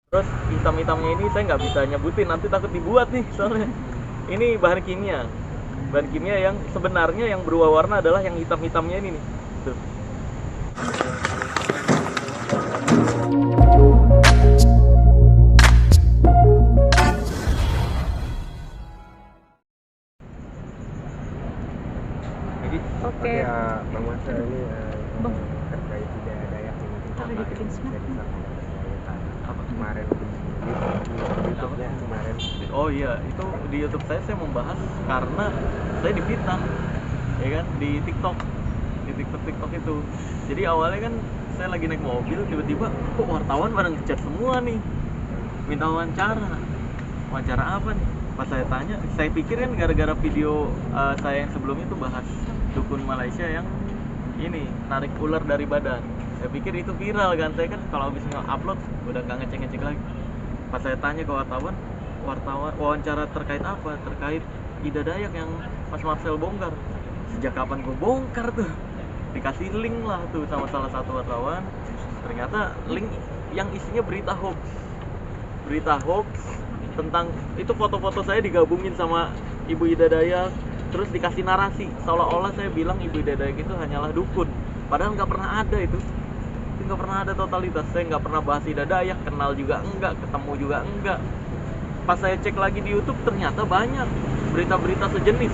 Terus hitam-hitamnya ini saya nggak bisa nyebutin, nanti takut dibuat nih soalnya. Ini bahan kimia yang sebenarnya yang berubah warna adalah yang hitam-hitamnya ini nih. Tuh. Jadi Oke. Bang Masa ini Bang, terkait budaya Dayak yang mungkin taruh di bikin snack. jadi sampaikan saya apa? kemarin di YouTube-nya kemarin. Oh iya, itu di YouTube saya membahas karena saya difitnah, ya kan, di TikTok itu. Jadi awalnya kan saya lagi naik mobil, tiba-tiba kok wartawan pada ngechat semua nih, minta wawancara apa nih? Pas saya tanya, saya pikir kan gara-gara video saya yang sebelumnya itu bahas dukun Malaysia yang ini narik ular dari badan. Saya pikir itu viral kan, saya kan kalau habis nge-upload udah nggak ngecek lagi. Pas saya tanya ke wartawan wawancara terkait apa? Terkait Ida Dayak yang Mas Marcel bongkar. Sejak kapan gue bongkar tuh? Dikasih link lah tuh sama salah satu wartawan. Ternyata link yang isinya berita hoax tentang itu, foto-foto saya digabungin sama Ibu Ida Dayak, terus dikasih narasi seolah-olah saya bilang Ibu Ida Dayak itu hanyalah dukun, padahal nggak pernah ada itu nggak pernah ada totalitas. Saya nggak pernah bahas Ida Dayak, kenal juga enggak, ketemu juga enggak. Pas saya cek lagi di YouTube ternyata banyak berita-berita sejenis,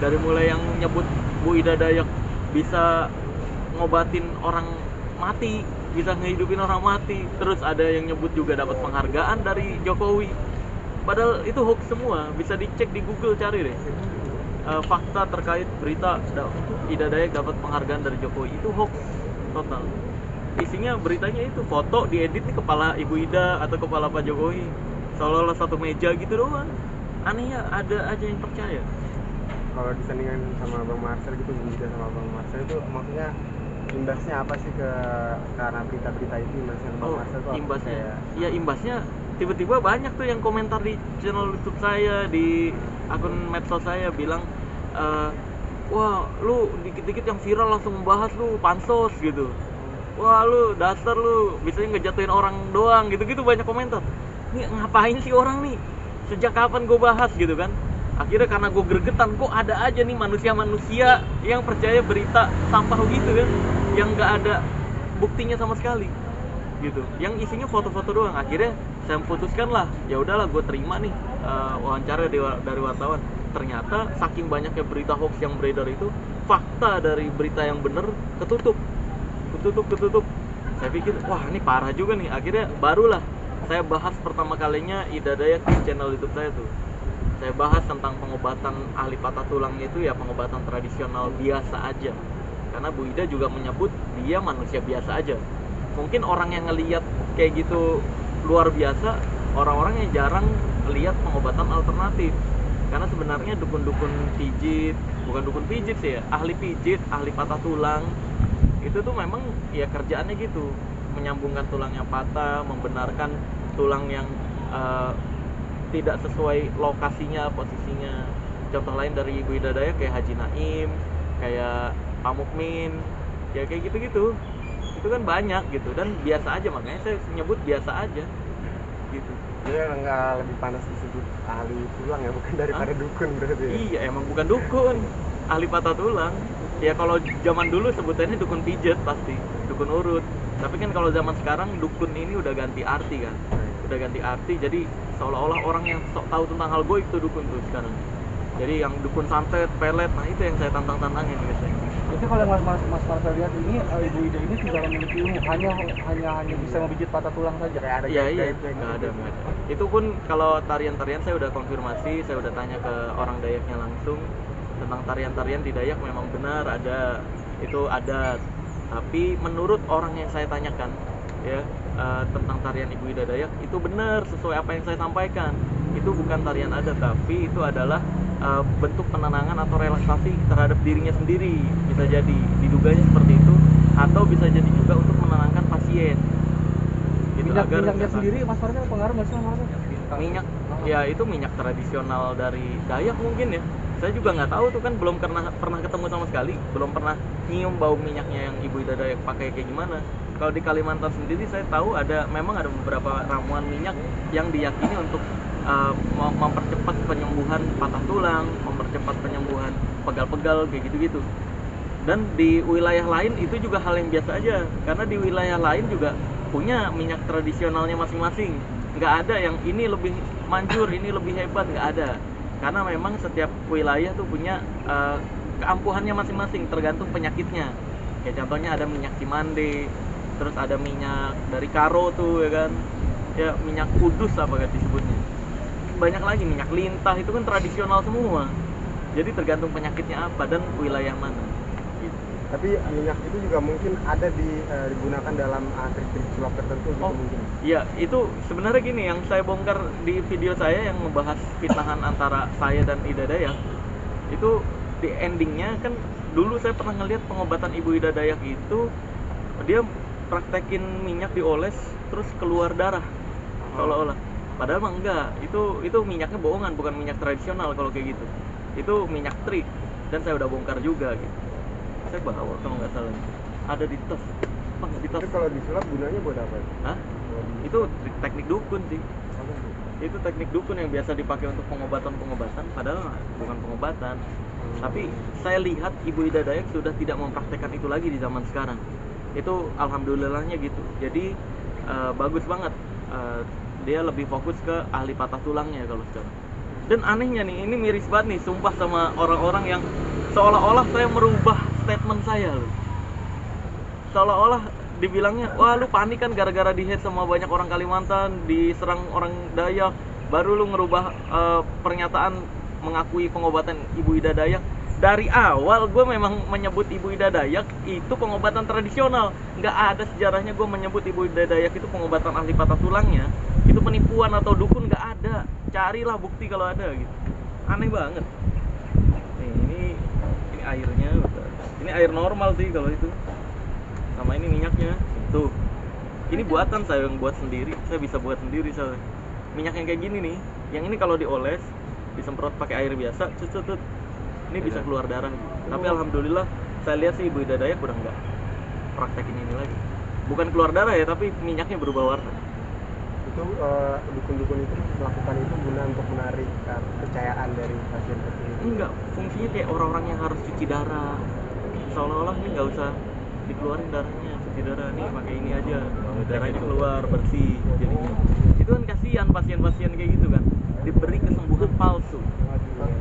dari mulai yang nyebut Bu Ida Dayak bisa ngobatin orang mati, bisa ngehidupin orang mati, terus ada yang nyebut juga dapat penghargaan dari Jokowi. Padahal itu hoax semua, bisa dicek di Google, cari deh. Fakta terkait berita Ida Dayak dapat penghargaan dari Jokowi itu hoax total. Isinya beritanya itu foto diedit nih kepala Ibu Ida atau kepala Pak Jokowi, seolah-olah satu meja gitu doang. Anehnya ada aja yang percaya. Kalau disandingkan sama Bang Marcel gitu, juga sama Bang Marcel itu maksudnya imbasnya apa sih karena berita-berita itu, imbasnya Bang Marcel itu imbasnya ya imbasnya tiba-tiba banyak tuh yang komentar di channel YouTube saya, di akun medsos saya, bilang wah lu dikit-dikit yang viral langsung membahas, lu pansos gitu, wah lu dasar lu bisanya ngejatuhin orang doang gitu-gitu, banyak komentar. Nih ngapain sih orang nih, sejak kapan gue bahas gitu kan. Akhirnya karena gue gregetan, kok ada aja nih manusia-manusia yang percaya berita sampah gitu kan, yang nggak ada buktinya sama sekali gitu, yang isinya foto-foto doang. Akhirnya saya memutuskan lah, ya udahlah gue terima nih wawancara dari wartawan. Ternyata saking banyaknya berita hoax yang beredar itu, fakta dari berita yang bener ketutup. Saya pikir wah ini parah juga nih. Akhirnya barulah saya bahas pertama kalinya Ida Dayak di channel YouTube saya tuh. Saya bahas tentang pengobatan ahli patah tulangnya itu ya pengobatan tradisional biasa aja, karena Bu Ida juga menyebut dia manusia biasa aja. Mungkin orang yang ngelihat kayak gitu luar biasa, orang-orang yang jarang lihat pengobatan alternatif. Karena sebenarnya dukun-dukun pijit, bukan dukun pijit sih ya, ahli pijit, ahli patah tulang, itu tuh memang ya kerjaannya gitu, menyambungkan tulang yang patah, membenarkan tulang yang tidak sesuai lokasinya, posisinya. Contoh lain dari Ibu Ida Dayak kayak Haji Naim, kayak Pak Mukmin, ya kayak gitu-gitu. Itu kan banyak gitu, dan biasa aja, makanya saya nyebut biasa aja gitu. dia nggak lebih panas disebut ahli tulang ya, bukan daripada dukun berarti ya? Iya, emang bukan dukun, ahli patah tulang. Ya kalau zaman dulu sebutannya dukun pijet pasti, dukun urut. Tapi kan kalau zaman sekarang dukun ini udah ganti arti kan, udah ganti arti. Jadi seolah-olah orang yang sok tahu tentang hal goib itu dukun tuh sekarang. Jadi yang dukun santet, pelet, nah itu yang saya tantangin biasanya. Jadi kalau Mas Marcel lihat ini, Ibu Ida ini tidak memiliki ilmu, hanya bisa memijit patah tulang saja. Iya, nggak ada. Itu pun kalau tarian-tarian saya udah konfirmasi, saya udah tanya ke orang Dayaknya langsung tentang tarian-tarian di Dayak, memang benar ada, itu ada. Tapi menurut orang yang saya tanyakan ya tentang tarian Ibu Ida Dayak itu benar sesuai apa yang saya sampaikan. Itu bukan tarian adat, tapi itu adalah bentuk penenangan atau relaksasi terhadap dirinya sendiri, bisa jadi diduganya seperti itu, atau bisa jadi juga untuk menenangkan pasien gitu. Minyaknya sendiri Mas Marcel pengaruh nggak sih Mas Marcel? Minyak ya itu minyak tradisional dari Dayak mungkin ya, saya juga nggak tahu tuh kan, belum pernah ketemu sama sekali, belum pernah nyium bau minyaknya yang Ibu Ida Dayak pakai kayak gimana. Kalau di Kalimantan sendiri saya tahu memang ada beberapa ramuan minyak yang diyakini untuk mempercepat penyembuhan patah tulang, mempercepat penyembuhan pegal-pegal kayak gitu-gitu. Dan di wilayah lain itu juga hal yang biasa aja, karena di wilayah lain juga punya minyak tradisionalnya masing-masing. Nggak ada yang ini lebih manjur, ini lebih hebat, nggak ada. Karena memang setiap wilayah tuh punya keampuhannya masing-masing, tergantung penyakitnya. Kayak contohnya ada minyak cimande, terus ada minyak dari karo tuh ya kan, ya minyak kudus apa kan disebutnya. Banyak lagi minyak lintah, itu kan tradisional semua. Jadi tergantung penyakitnya apa dan wilayah mana. Gitu. Tapi minyak itu juga mungkin ada digunakan dalam trik-trik sulap tertentu gitu mungkin. Iya, itu sebenarnya gini yang saya bongkar di video saya yang membahas fitnahan antara saya dan Ida Dayak. Itu di endingnya kan dulu saya pernah ngelihat pengobatan Ibu Ida Dayak itu dia praktekin minyak dioles terus keluar darah seolah-olah. Padahal mah enggak, itu minyaknya bohongan, bukan minyak tradisional kalau kayak gitu. Itu minyak trik dan saya udah bongkar juga gitu. Saya bawa kalau nggak salah ada di tas. Apa nggak di tas? Tapi kalau disulap gunanya buat apa? Hah? Itu teknik dukun sih. Itu teknik dukun yang biasa dipakai untuk pengobatan-pengobatan, padahal bukan pengobatan. Tapi saya lihat Ibu Ida Dayak sudah tidak mempraktekkan itu lagi di zaman sekarang. Itu alhamdulillahnya gitu. Jadi bagus banget. Dia lebih fokus ke ahli patah tulangnya kalau sekarang. Dan anehnya nih, ini miris banget nih sumpah sama orang-orang yang seolah-olah saya merubah statement saya loh. Seolah-olah dibilangnya, wah lu panik kan gara-gara di-hate sama banyak orang Kalimantan, diserang orang Dayak, baru lu ngerubah pernyataan mengakui pengobatan Ibu Ida Dayak. Dari awal gue memang menyebut Ibu Ida Dayak itu pengobatan tradisional. Nggak ada sejarahnya gue menyebut Ibu Ida Dayak itu pengobatan ahli patah tulangnya. Itu penipuan atau dukun, nggak ada. Carilah bukti kalau ada gitu. Aneh banget. Nih, ini airnya, ini air normal sih kalau itu. Sama ini minyaknya. Tuh. Ini buatan saya yang buat sendiri. Saya bisa buat sendiri soalnya. Minyak yang kayak gini nih, yang ini kalau dioles, disemprot pakai air biasa, cutut, ini bisa keluar darah. Tapi alhamdulillah saya lihat sih Ibu Ida Dayak udah nggak praktekin ini lagi. Bukan keluar darah ya, tapi minyaknya berubah warna. Itu dukun-dukun itu melakukan itu guna untuk menarik kepercayaan dari pasien seperti itu. Enggak, fungsinya kayak orang-orang yang harus cuci darah. Seolah-olah ini nggak usah dikeluarin darahnya, cuci darah nih pakai ini aja, darahnya keluar bersih. Jadinya itu kan kasihan pasien-pasien kayak gitu kan, diberi kesembuhan palsu.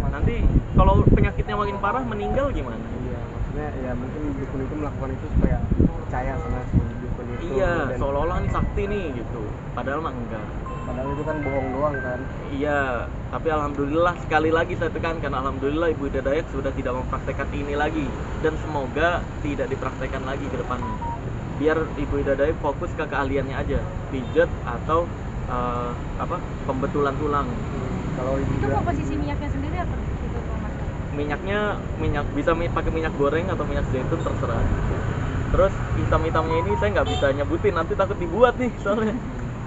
Nanti kalau penyakitnya makin parah meninggal gimana? Iya, maksudnya ya mungkin dukun itu melakukan itu supaya percaya sama si dukun itu. Iya, dan seolah-olah ini sakti nih gitu. Padahal mah enggak. padahal itu kan bohong doang kan. Iya, tapi alhamdulillah sekali lagi saya tekankan, alhamdulillah Ibu Ida Dayak sudah tidak mempraktekkan ini lagi dan semoga tidak dipraktekkan lagi ke depannya. Biar Ibu Ida Dayak fokus ke keahliannya aja, pijat atau pembetulan tulang. Kalau Itu komposisi minyaknya sendiri apa? Itu Minyaknya bisa pakai minyak goreng atau minyak zaitun terserah. Terus hitam-hitamnya ini saya nggak bisa nyebutin, nanti takut dibuat nih soalnya.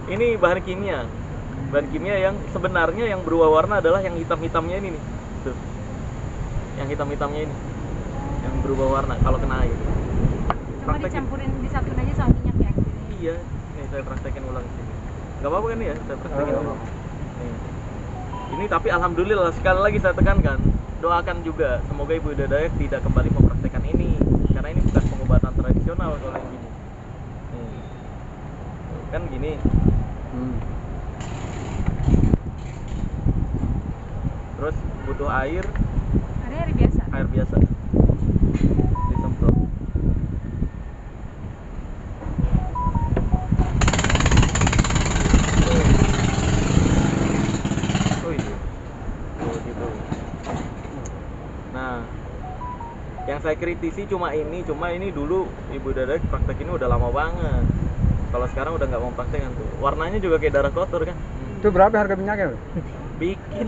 Ini bahan kimia yang sebenarnya yang berubah warna adalah yang hitam-hitamnya ini nih. Tuh. Yang hitam-hitamnya ini yang berubah warna kalau kena air. Cuma dicampurin, disatuin aja sama minyak ya? Iya, nih saya praktekin ulang sih. Gak apa-apa kan ya, saya praktekin ulang. Nih. Ini tapi alhamdulillah sekali lagi saya tekankan, doakan juga semoga Ibu Ida Dayak tidak kembali mempraktekkan ini, karena ini bukan pengobatan tradisional kalau yang gini. Nih. Kan gini. Terus butuh air Biasa. Air biasa disemprot. Gitu. Nah, yang saya kritisi cuma ini dulu Ibu Ida Dayak praktek ini udah lama banget. Kalau sekarang udah nggak mau praktekan tuh. Warnanya juga kayak darah kotor kan. Itu berapa harga minyaknya? Bikin.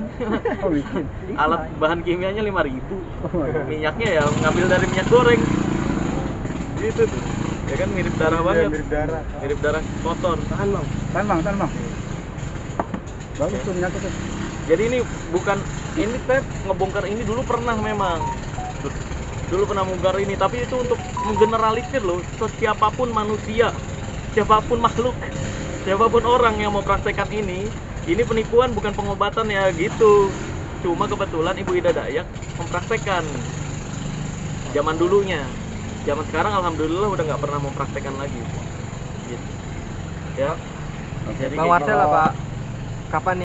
Oh, bikin. Alat bahan kimianya 5.000. Minyaknya ya ngambil dari minyak goreng. Gitu tuh. Ya kan mirip darah banget. Mirip darah kotor. Tahan bang. Tahan bang. Bagus tuh minyaknya tuh. Jadi ini bukan, ini saya ngebongkar ini dulu pernah memang. Dulu pernah membongkar ini, tapi itu untuk menggeneralisir loh, sesiapapun manusia siapapun makhluk, siapapun orang yang mau praktekkan ini penipuan bukan pengobatan ya gitu. Cuma kebetulan Ibu Ida Dayak mempraktekkan zaman dulunya. Zaman sekarang alhamdulillah udah nggak pernah mempraktekkan lagi gitu. Ya. Oke, Jadi Bang kayak Marcel gitu. apa kapan